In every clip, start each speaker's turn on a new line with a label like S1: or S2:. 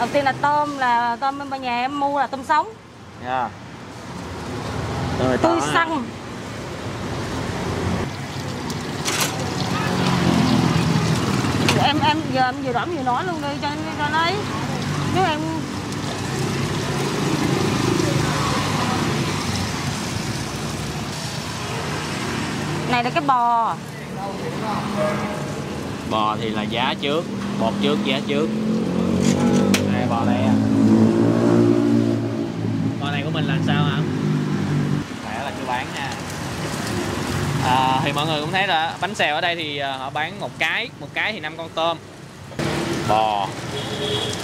S1: Đầu tiên là tôm bên nhà em mua là tôm sống.
S2: Dạ.
S1: Tươi săn. Em giờ em vừa đỏm vừa nói luôn đi cho lấy. Nếu em này là cái bò.
S2: Bò thì là giá trước, bột trước giá trước. Đây bò đây à. Bò này của mình là sao hả? Khỏe là chưa bán nha. Thì mọi người cũng thấy là bánh xèo ở đây thì họ bán một cái thì 5 con tôm. Bò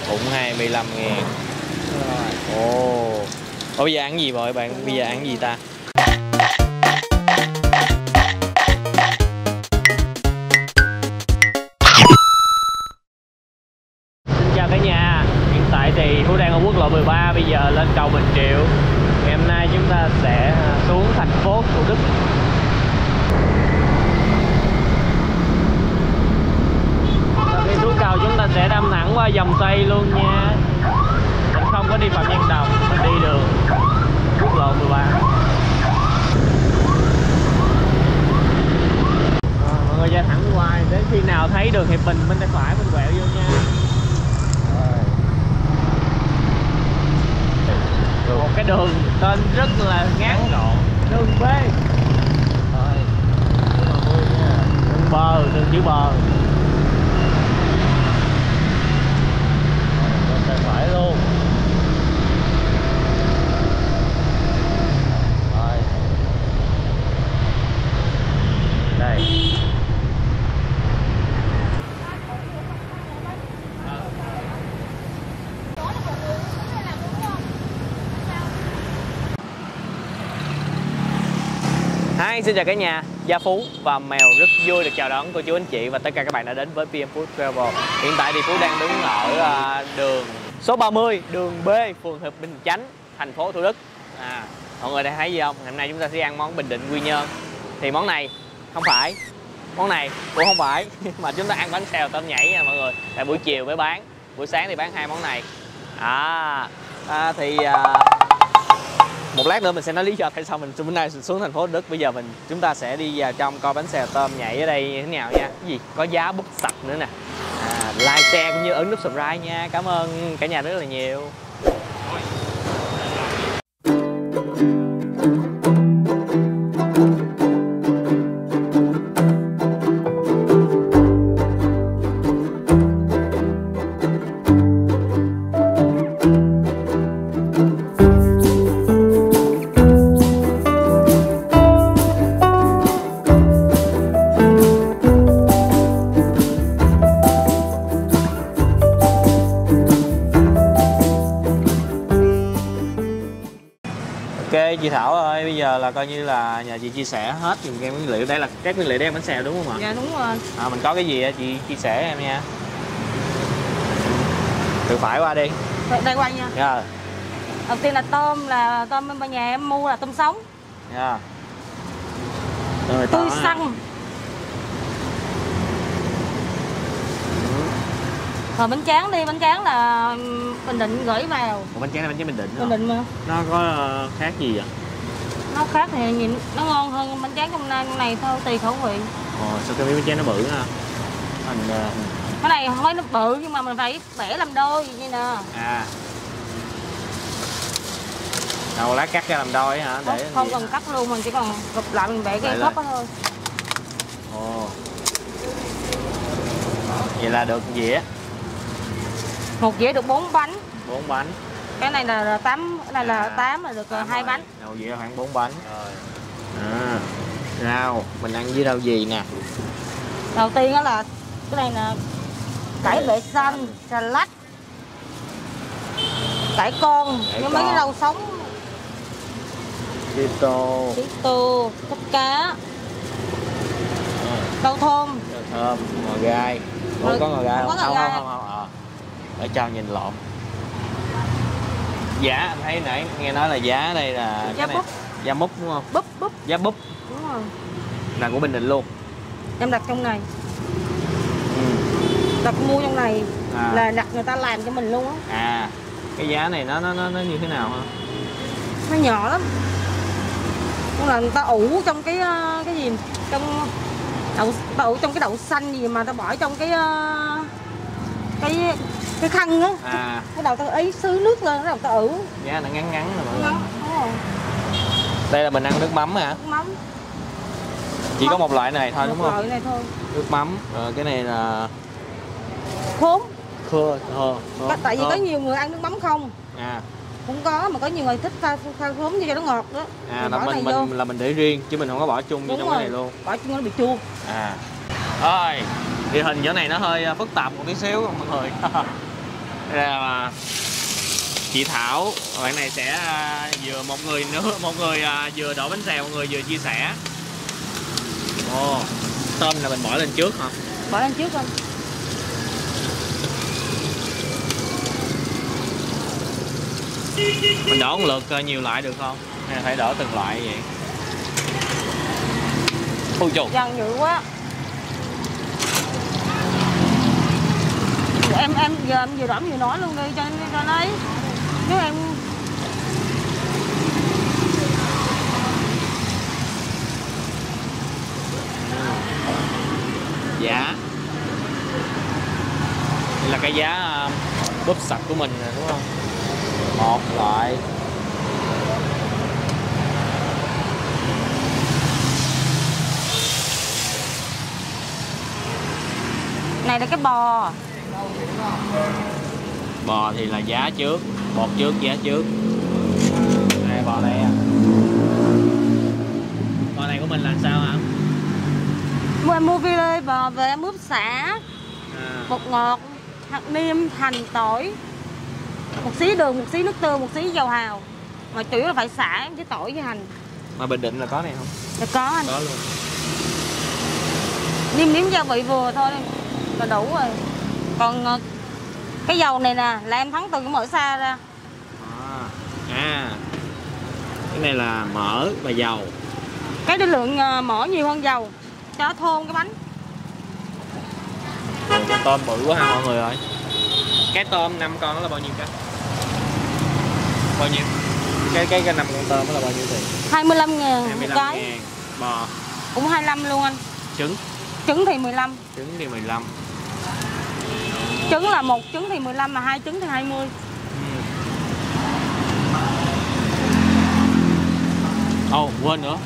S2: cũng 25.000. Ồ. Bây giờ ăn gì rồi bạn? Bây giờ ăn gì ta? Xin chào cả nhà. Hiện tại thì Phú đang ở quốc lộ 13, bây giờ lên cầu Bình Triệu. Ngày hôm nay chúng ta sẽ xuống thành phố Thủ Đức. Sau khi xuống cầu chúng ta sẽ đâm thẳng qua dòng Tây luôn nha. Mình không có đi Phạm Nhân Đồng, mình đi đường quốc lộ 13. Mọi người ra thẳng ngoài, đến khi nào thấy đường Hiệp Bình bên tay phải mình quẹo vô nha. Một cái đường tên rất là ngắn gọn, đường B. Đường bờ, đường chữ bờ. Bên tay phải luôn. Rồi. Đây. Hi, xin chào cả nhà. Gia Phú và Mèo rất vui được chào đón cô chú anh chị và tất cả các bạn đã đến với PM Food Travel. Hiện tại thì Phú đang đứng ở đường số 30, đường B, phường Hiệp Bình Chánh, thành phố Thủ Đức. Mọi người đã thấy gì không? Hôm nay chúng ta sẽ ăn món Bình Định Quy Nhơn. Thì món này không phải, món này cũng không phải, mà chúng ta ăn bánh xèo tôm nhảy nha mọi người. Tại buổi chiều mới bán, buổi sáng thì bán hai món này. Một lát nữa mình sẽ nói lý do tại sao mình hôm nay xuống thành phố Thủ Đức. Bây giờ chúng ta sẽ đi vào trong coi bánh xèo tôm nhảy ở đây như thế nào nha. Cái gì? Có giá búp sạch nữa nè. Like, share cũng như ấn nút subscribe nha. Cảm ơn cả nhà rất là nhiều. Ok chị Thảo ơi, bây giờ là coi như là nhà chị chia sẻ hết những cái nguyên liệu. Đây là các nguyên liệu đem bánh xèo đúng không ạ?
S1: Dạ đúng rồi.
S2: Mình có cái gì chị chia sẻ em nha. Từ phải qua đi.
S1: Đây qua nha.
S2: Dạ.
S1: Đầu tiên là tôm bên nhà em mua là tôm sống.
S2: Dạ.
S1: Tươi săn. Rồi bánh tráng đi, bánh tráng là Bình Định gửi vào.
S2: Bánh tráng là bánh tráng Bình Định đó.
S1: Bình Định mà.
S2: Nó có khác gì vậy?
S1: Nó khác thì nhìn nó ngon hơn bánh tráng trong này thôi, tùy khẩu vị.
S2: Sao cái bánh tráng nó bự ha?
S1: Cái này không phải nó bự nhưng mà mình phải bẻ làm đôi như nè.
S2: Đầu lá cắt ra làm đôi hả? Để
S1: không cần cắt luôn, mình chỉ còn gập lại mình bẻ cái khớp đó thôi.
S2: Vậy là được dĩa.
S1: Một dĩa được 4 bánh.
S2: 4 bánh.
S1: Cái này là 8, cái này là 8 là được 2 bánh.
S2: Đầu dĩa khoảng 4 bánh. Rồi. Rau, mình ăn với rau gì nè?
S1: Đầu tiên đó là cái này là cải bẹ xanh, xà lách, cải con, với mấy cái rau sống.
S2: Tito,
S1: thịt cá, rau thơm,
S2: ngò gai. Có ngò gai không? Không. Để cho nhìn lộn. Giá anh thấy nãy nghe nói là giá đây là
S1: giá búp.
S2: Giá múp đúng không?
S1: Búp.
S2: Giá búp.
S1: Đúng rồi.
S2: Là của Bình Định luôn.
S1: Em đặt trong này. Đặt mua trong này. là đặt người ta làm cho mình luôn á.
S2: Cái giá này nó như thế nào hả?
S1: Nó nhỏ lắm. Cũng là người ta ủ trong cái gì, trong đậu, ta ủ trong cái đậu xanh gì mà ta bỏ trong cái khăn á. Cái đầu ta ấy xứ nước lên, cái đầu ta ủ.
S2: Giá nó ngắn ngắn rồi mọi người.
S1: Đúng rồi.
S2: Đây là mình ăn nước mắm hả?
S1: Nước mắm.
S2: Chỉ có một loại này thôi đúng không?
S1: Một loại này thôi.
S2: Nước mắm. Cái này là
S1: Khóm. Tại vì
S2: khóm.
S1: có nhiều người ăn nước mắm không. Cũng có, mà có nhiều người thích pha khóm cho nó ngọt đó.
S2: Mình để riêng chứ mình không có bỏ chung vô trong cái này luôn.
S1: Bỏ chung nó bị chua.
S2: Rồi, địa hình chỗ này nó hơi phức tạp một tí xíu mọi người. Đây là chị Thảo, bạn này sẽ vừa một người vừa đổ bánh xèo, một người vừa chia sẻ. Tôm là mình bỏ lên trước hả?
S1: Bỏ lên trước không?
S2: Mình đổ một lượt nhiều loại được không? Hay phải đổ từng loại vậy? Ôi trời.
S1: Dần dữ quá. Em giờ em vừa đỏm vừa nói luôn đi cho nó ấy. Nếu em
S2: giá. Đây là cái giá búp sạch của mình nè đúng không? Một loại.
S1: này là cái bò.
S2: Bò thì là giá trước, bột trước, giá trước. Đây bò đây à. Bò này của mình là sao hả?
S1: Em mua filet bò về em ướp sả, bột ngọt, hạt nêm, hành, tỏi, một xí đường, một xí nước tương, một xí dầu hào. Mà chủ yếu là phải sả với tỏi với hành.
S2: Mà Bình Định là có này không?
S1: Dạ có anh.
S2: Có luôn.
S1: Nêm gia vị vừa thôi là đủ rồi. Còn cái dầu này nè là em thắng từ cái mỡ xa ra.
S2: Cái này là mỡ và dầu.
S1: Cái lượng mỡ nhiều hơn dầu cho nó thơm cái bánh.
S2: Con tôm bự quá ha mọi người ơi. Cái tôm 5 con đó là bao nhiêu cái? Bao nhiêu? Cái 5 con tôm đó là bao nhiêu tiền?
S1: 25.000 một cái.
S2: 25.000. Bò
S1: cũng 25 luôn anh.
S2: Trứng?
S1: Trứng thì 15.
S2: Trứng thì 15.
S1: Trứng là một trứng thì 15 mà hai trứng thì 20.
S2: Quên nữa.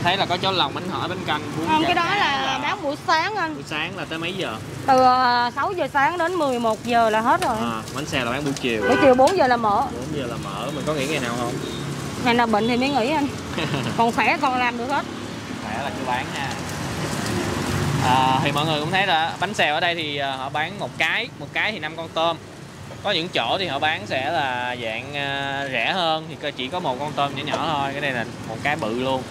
S2: Thấy là có cháo lòng, bánh hỏi, bánh canh.
S1: Không, cái đó là bán buổi sáng anh.
S2: Buổi sáng là tới mấy giờ?
S1: Từ 6 giờ sáng đến 11 giờ là hết rồi.
S2: Bánh xèo là bán buổi chiều.
S1: Buổi chiều 4 giờ là mở.
S2: 4 giờ là mở. Mình có nghỉ ngày nào không?
S1: Ngày nào bệnh thì mới nghỉ anh. Còn khỏe còn làm được hết.
S2: Khỏe là cứ bán ha. Thì mọi người cũng thấy là bánh xèo ở đây thì họ bán một cái thì 5 con tôm. Có những chỗ thì họ bán sẽ là dạng rẻ hơn thì chỉ có một con tôm nhỏ nhỏ thôi. Cái này là một cái bự luôn.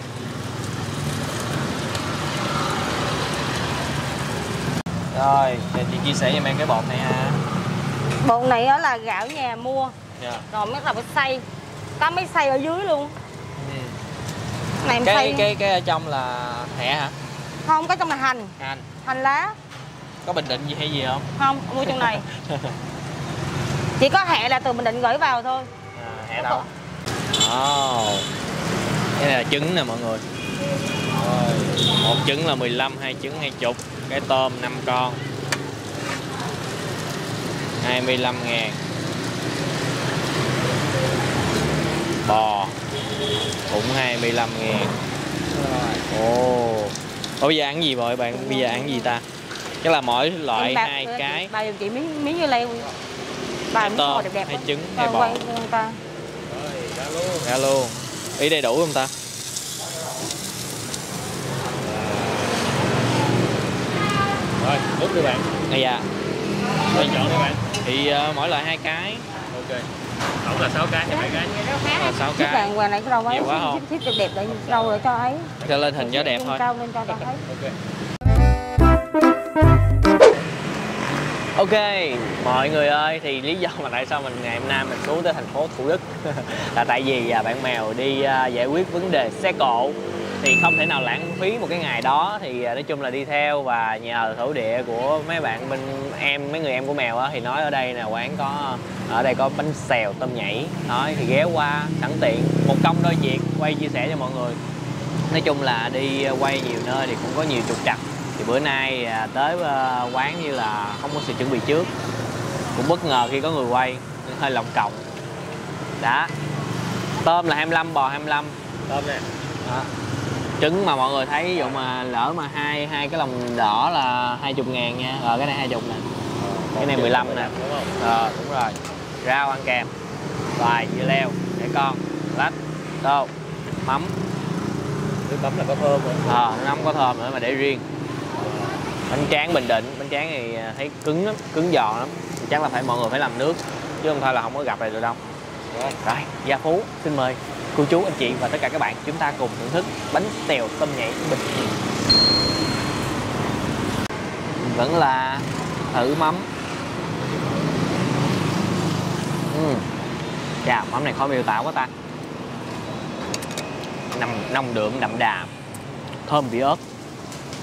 S2: Rồi, giờ chị chia sẻ cho em cái bột này ha.
S1: Bột này là gạo nhà mua. Rồi mới là phải xay. Có mấy xay ở dưới luôn. Này em xay.
S2: Cái ở trong là hẹ hả?
S1: Không, cái trong là hành. Hành lá.
S2: Có Bình Định gì hay gì không?
S1: Không, mua trong này. Chỉ có hẹ là từ Bình Định gửi vào thôi.
S2: Hẹ đâu? Cái này là trứng nè mọi người. Rồi, một trứng là 15, hai trứng 20. Cái tôm 5 con 25.000. Bò cũng 25.000. Bây giờ ăn gì rồi bạn? Bây giờ ăn gì ta? Chắc là mỗi loại 2 cái.
S1: Bà giùm chị miếng như leo. Bà
S2: tôm,
S1: đẹp đẹp
S2: 2 trứng, 2 bò.
S1: Rồi,
S2: ra luôn. Ý đầy đủ không ta? Rồi, ướp đi bạn. Dạ. Rồi chọn đi bạn. Thì mỗi loại 2 cái. Ok. Tổng là 6 cái hay 7 cái? 6 cái.
S1: Đàng hoàng này cái rau ấy.
S2: Nhiều quá không?
S1: Thích đẹp để rau để cho ấy.
S2: Cho lên hình cho đẹp thôi.
S1: Cao lên cho thấy.
S2: Ok, mọi người ơi, thì lý do mà tại sao ngày hôm nay mình xuống tới thành phố Thủ Đức là tại vì bạn Mèo đi giải quyết vấn đề xe cộ. thì không thể nào lãng phí một cái ngày đó. Thì nói chung là đi theo và nhờ thổ địa của mấy bạn mấy người em của Mèo á, thì nói ở đây là quán ở đây có bánh xèo tôm nhảy, nói thì ghé qua sẵn tiện một công đôi việc quay chia sẻ cho mọi người. Nói chung là đi quay nhiều nơi thì cũng có nhiều trục trặc, thì bữa nay tới quán như là không có sự chuẩn bị trước, cũng bất ngờ khi có người quay nên hơi lộng cộng. Đã tôm là 25, bò 25
S3: Tôm nè.
S2: đó. Trứng mà mọi người thấy ví dụ mà lỡ mà hai cái lòng đỏ là 20.000 nha. Rồi cái này 20 nè, cái này 15 nè,
S3: đúng không?
S2: Đúng rồi. Rau ăn kèm, xoài, dưa leo để con, lách, tô, mắm.
S3: Nước mắm là có thơm rồi.
S2: Nó không có thơm nữa mà để riêng. Bánh tráng Bình Định, bánh tráng thì thấy cứng lắm, cứng giòn lắm, chắc là mọi người phải làm nước chứ không thôi là không có gặp này được đâu. Rồi, Gia Phú xin mời cô chú, anh chị và tất cả các bạn chúng ta cùng thưởng thức bánh xèo tôm nhảy Bình Định. Vẫn là thử mắm. Chà, mắm này khó miêu tả quá ta. Nồng đượm đậm đà, thơm vị ớt,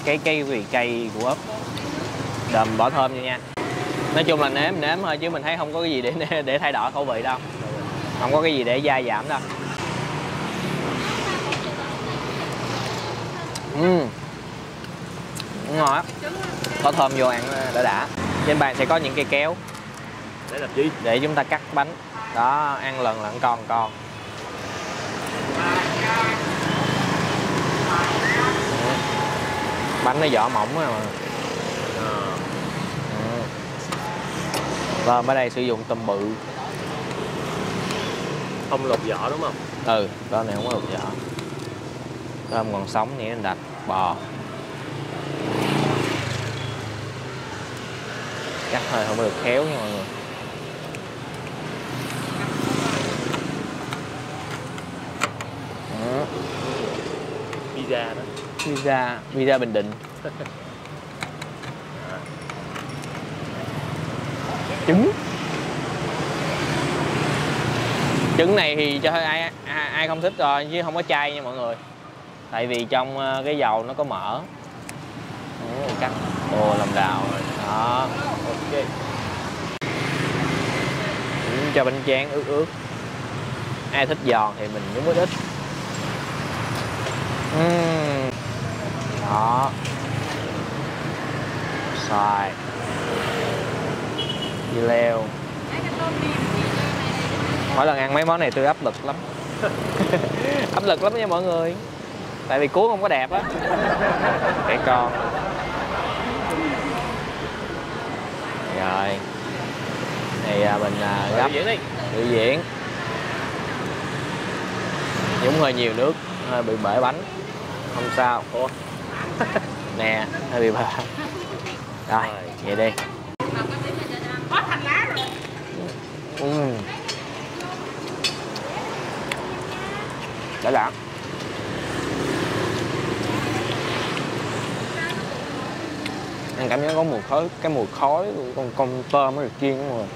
S2: cái vị cay của ớt, đờm bỏ thơm vô nha. Nói chung là nếm thôi chứ mình thấy không có cái gì để thay đổi khẩu vị đâu, không có cái gì để gia giảm đâu. Ngon á, có thơm vô ăn đã. Trên bàn sẽ có những cây kéo
S3: để làm gì?
S2: Để chúng ta cắt bánh đó, ăn lần lận con. Bánh nó vỏ mỏng mà. Tôm ở đây sử dụng tôm bự,
S3: không lột vỏ đúng không?
S2: Tôm này không có lột vỏ, tôm còn sống nhỉ, đặt bò. Cắt hơi không được khéo nha mọi người.
S3: Pizza đó.
S2: Pizza Bình Định. Trứng này thì cho ai không thích rồi chứ không có chay nha mọi người, tại vì trong cái dầu nó có mỡ. Cắt làm đào rồi đó.
S3: Ok.
S2: Cho bánh tráng ướt. Ai thích giòn thì mình nhúng ít. Đó, xoài, dưa leo. Mỗi lần ăn mấy món này tôi áp lực lắm. Áp lực lắm nha mọi người, tại vì cuốn không có đẹp á. Để con. Rồi thì mình gấp biểu diễn. Nhúng hơi nhiều nước, hơi bị bể bánh, không sao. Nè, hơi bị bể. Rồi, vậy đi.
S1: Có hành lá rồi.
S2: Đã lạ. Anh cảm giác có mùi khói, cái mùi khói của con tôm nó được chiên đúng rồi.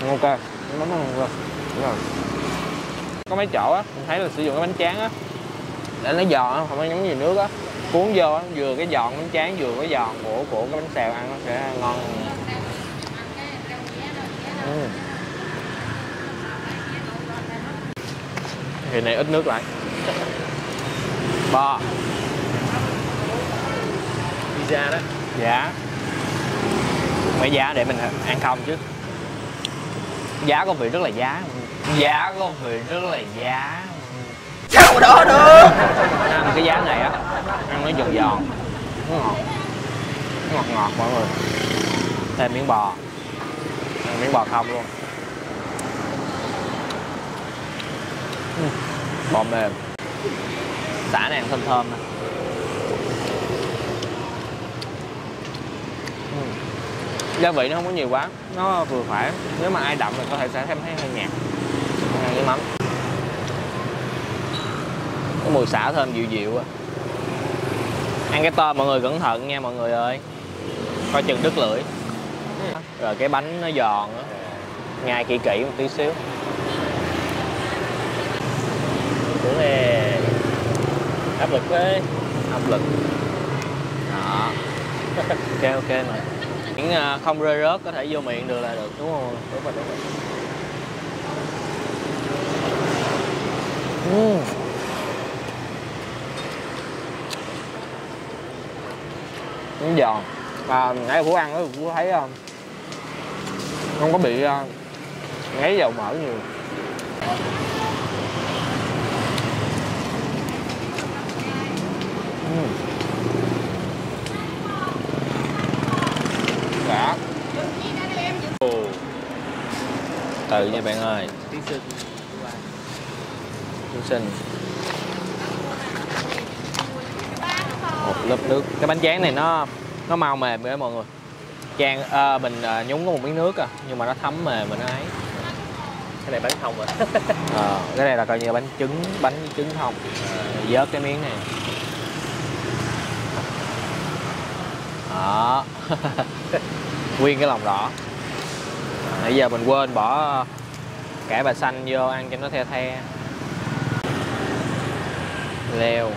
S2: Ok, món ngon rồi. Đúng rồi. Có mấy chỗ á, mình thấy là sử dụng cái bánh tráng á để nó giòn, không có nhúng nhiều nước á, cuốn vô á, vừa cái giòn bánh tráng vừa cái giòn của cái bánh xèo, ăn nó sẽ ngon. Thì này ít nước lại. Bò.
S3: Pizza đó.
S2: Giá. Phải giá để mình ăn không chứ. Giá có vị rất là giá. Giá có vị rất là giá.
S3: Sao đó được.
S2: Ăn cái giá này á, ăn nó giòn giòn, nó ngọt, ngọt mọi người. Thêm miếng bò, miếng bò không luôn. Bò mềm, xả này ăn thơm thơm nè. Gia vị nó không có nhiều quá, nó vừa phải. Nếu mà ai đậm thì có thể sẽ thêm thấy hơi nhạt. Ăn với mắm. Cái mùi xả thơm dịu dịu á. Ăn cái tôm mọi người cẩn thận nha mọi người ơi, coi chừng đứt lưỡi. Rồi cái bánh nó giòn á, nhai kỹ kỹ một tí xíu.
S3: Đúng nè. Áp lực thế.
S2: Áp lực. Đó. Ok ok mà. Miễn không rơi rớt có thể vô miệng được là được, đúng không? Đúng rồi, đúng rồi. Nó giòn. Nãy Phú ăn đó Phú thấy không có bị ngấy dầu mỡ nhiều. Đã. Từ nha bạn ơi. Thí sinh. Một lớp nước. Cái bánh tráng này nó mau mềm vậy mọi người. Mình nhúng có một miếng nước nhưng mà nó thấm mềm mà nó ấy.
S3: Cái này bánh không à?
S2: Cái này là coi như bánh trứng không. Vớt cái miếng này. Đó. Nguyên cái lòng đỏ. Nãy giờ mình quên bỏ cải bà xanh vô ăn cho nó the the. Leo.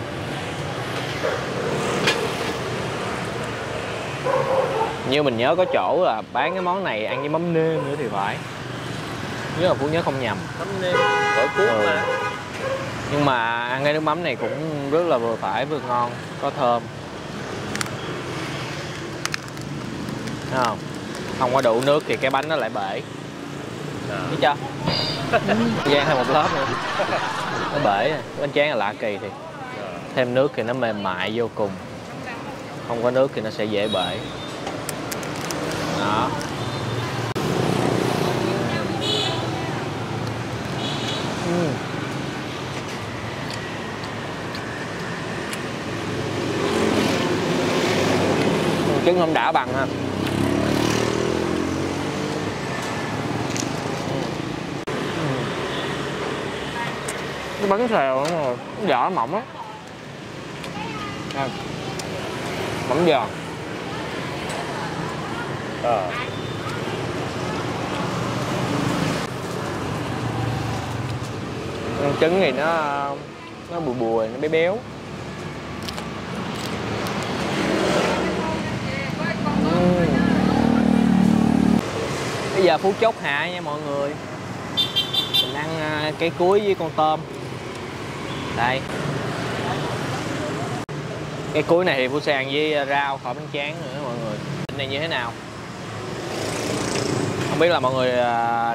S2: Như mình nhớ có chỗ là bán cái món này ăn với mắm nêm nữa thì phải. Nếu mà Phú nhớ không nhầm.
S3: Mắm nêm, gỏi cuốn mà.
S2: Nhưng mà ăn cái nước mắm này cũng rất là vừa phải, vừa ngon, có thơm. Thấy không? Không có đủ nước thì cái bánh nó lại bể. Thấy chưa? Gian thêm một lớp nữa. Nó bể. Bánh tráng là lạ kỳ thì. Thêm nước thì nó mềm mại vô cùng. Không có nước thì nó sẽ dễ bể. Đó. Trứng không đã bằng ha. Cái bánh xèo nó rồi, vỏ mỏng á. Mỏng giòn. Trứng thì nó bùi bùi, nó béo béo. Bây giờ Phú chốt hạ nha mọi người. Mình ăn cái cuối với con tôm. Đây. Cái cuối này thì Phú sẽ ăn với rau khỏi bánh tráng nữa mọi người. Cái này như thế nào? Không biết là mọi người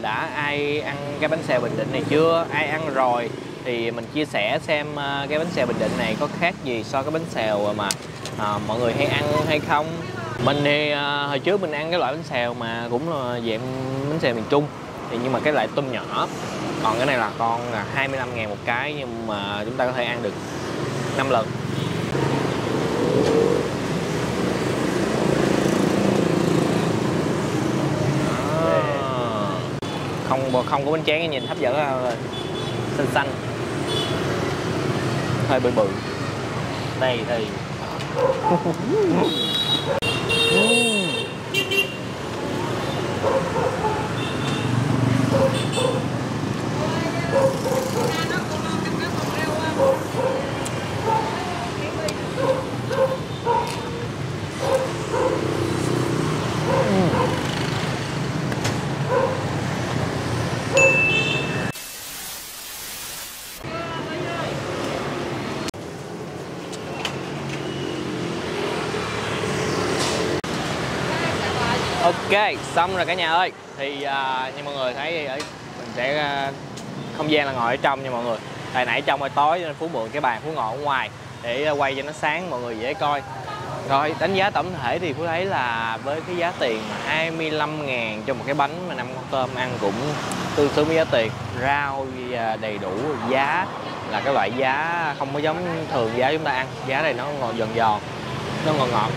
S2: đã ai ăn cái bánh xèo Bình Định này chưa? Ai ăn rồi thì mình chia sẻ xem cái bánh xèo Bình Định này có khác gì so với bánh xèo mà mọi người hay ăn hay không. Mình thì hồi trước mình ăn cái loại bánh xèo mà cũng là dạng bánh xèo miền Trung thì nhưng mà cái loại tôm nhỏ. Còn cái này là con là 25.000 một cái nhưng mà chúng ta có thể ăn được 5 lần. Không có bánh tráng nhìn hấp dẫn rồi. Xanh xanh. Hơi bự bự. Đây thì ok, xong rồi cả nhà ơi. Thì như mọi người thấy mình sẽ không gian là ngồi ở trong nha mọi người. Tại nãy trong hơi tối nên Phú mượn cái bàn Phú ngồi ở ngoài để quay cho nó sáng mọi người dễ coi. Rồi đánh giá tổng thể thì Phú thấy là với cái giá tiền mà 25.000 cho một cái bánh mà 5 con tôm ăn cũng tương xứng với giá tiền. Rau đầy đủ, giá là cái loại giá không có giống thường giá chúng ta ăn. Giá này nó ngọt giòn giòn, nó ngọt ngọt.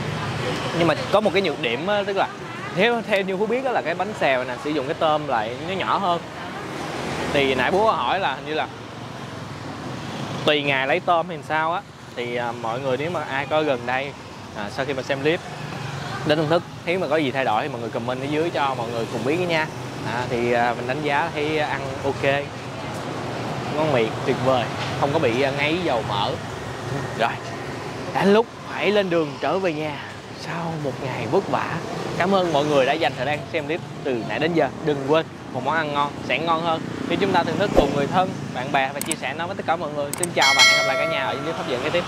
S2: Nhưng mà có một cái nhược điểm đó, tức là theo như Phú biết đó là cái bánh xèo này sử dụng cái tôm lại nó nhỏ hơn. Thì nãy Phú có hỏi là hình như là tùy ngày lấy tôm hay sao á. Thì mọi người nếu mà ai có gần đây sau khi mà xem clip đến thưởng thức, nếu mà có gì thay đổi thì mọi người comment ở dưới cho mọi người cùng biết nha. Thì mình đánh giá thấy ăn ok, ngon miệng, tuyệt vời, không có bị ngấy dầu mỡ. Rồi, đến lúc phải lên đường trở về nhà sau một ngày vất vả. Cảm ơn mọi người đã dành thời gian xem clip từ nãy đến giờ. Đừng quên một món ăn ngon sẽ ngon hơn khi chúng ta thưởng thức cùng người thân, bạn bè và chia sẻ nó với tất cả mọi người. Xin chào và hẹn gặp lại cả nhà ở những clip hấp dẫn kế tiếp.